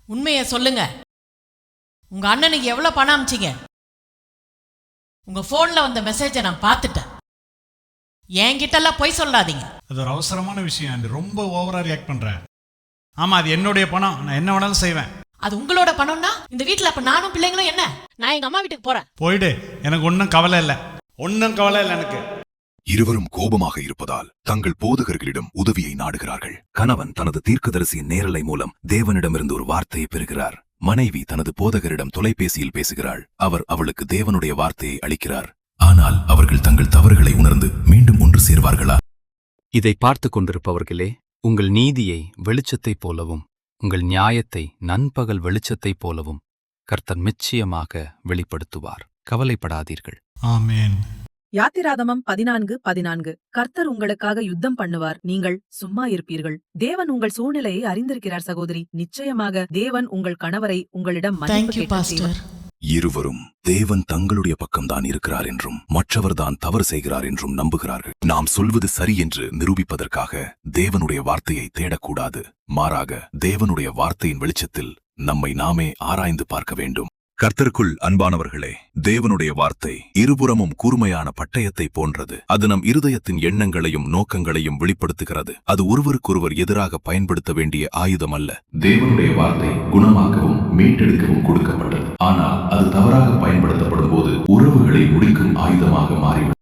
உண்மையை சொல்லுங்க. உங்க அண்ணனுக்கு எவ்வளவு பணம் அமிச்சிங்க? உங்க போன்ல வந்த மெசேஜை நான் பார்த்துட்டேன். என்கிட்ட எல்லாம் பொய் சொல்லாதீங்க. அது ஒரு அவசரமான விஷயம் ஆண்டி. ரொம்ப ஓவரா ரியாக்ட் பண்ற. ஆமா, அது என்னுடைய பணம். நான் என்ன வேணாலும் செய்வேன். அது உங்களோட பணம்னா இந்த வீட்டுல அப்ப நானும் பிள்ளைங்களும் என்ன? நான் எங்க அம்மா வீட்டுக்கு போறேன். போயிடு. எனக்கு ஒன்னும் கவலை இல்லை. ஒன்னும் கவலை இல்லை எனக்கு. இருவரும் கோபமாக இருப்பதால் தங்கள் போதகர்களிடம் உதவியை நாடுகிறார்கள். கணவன் தனது தீர்க்கதரிசியின் நேரலை மூலம் தேவனிடமிருந்து ஒரு வார்த்தையை பெறுகிறார். மனைவி தனது போதகரிடம் தொலைபேசியில் பேசுகிறாள். அவர் அவளுக்கு தேவனுடைய வார்த்தையை அளிக்கிறார். ஆனால் அவர்கள் தங்கள் தவறுகளை உணர்ந்து மீண்டும் ஒன்று சேர்வார்களா? இதை பார்த்து கொண்டிருப்பவர்களே, உங்கள் நீதியை வெளிச்சத்தைப் போலவும் உங்கள் நியாயத்தை நண்பகல் வெளிச்சத்தைப் போலவும் கர்த்தர் நிச்சயமாக வெளிப்படுத்துவார். கவலைப்படாதீர்கள். ஆமென். யாத்திராகமம் 14:14. கர்த்தர் உங்களுக்காக யுத்தம் பண்ணுவார், நீங்கள் சும்மா இருப்பீர்கள். தேவன் உங்கள் சூழ்நிலையை அறிந்திருக்கிறார் சகோதரி. நிச்சயமாக தேவன் உங்கள் கணவரை உங்களிடம் மன்னிப்பு தேங்க்யூ கேட்க பாஸ்டர். செய்வார். இருவரும் தேவன் தங்களுடைய பக்கம்தான் இருக்கிறார் என்றும் மற்றவர்தான் தவறு செய்கிறார் என்றும் நம்புகிறார்கள். நாம் சொல்வது சரி என்று நிரூபிப்பதற்காக தேவனுடைய வார்த்தையை தேடக்கூடாது. மாறாக தேவனுடைய வார்த்தையின் வெளிச்சத்தில் நம்மை நாமே ஆராய்ந்து பார்க்க வேண்டும். கர்த்தருக்குள் அன்பானவர்களே, தேவனுடைய வார்த்தை இருபுறமும் கூர்மையான பட்டயத்தை போன்றது. அது நம் இருதயத்தின் எண்ணங்களையும் நோக்கங்களையும் வெளிப்படுத்துகிறது. அது ஒருவருக்கொருவர் எதிராக பயன்படுத்த வேண்டிய ஆயுதம் அல்ல. தேவனுடைய வார்த்தை குணமாக்கவும் மீட்டெடுக்கவும் கொடுக்கப்பட்டது. ஆனால் அது தவறாக பயன்படுத்தப்படும் போது உறவுகளை முடிக்கும் ஆயுதமாக மாறிவிடும்.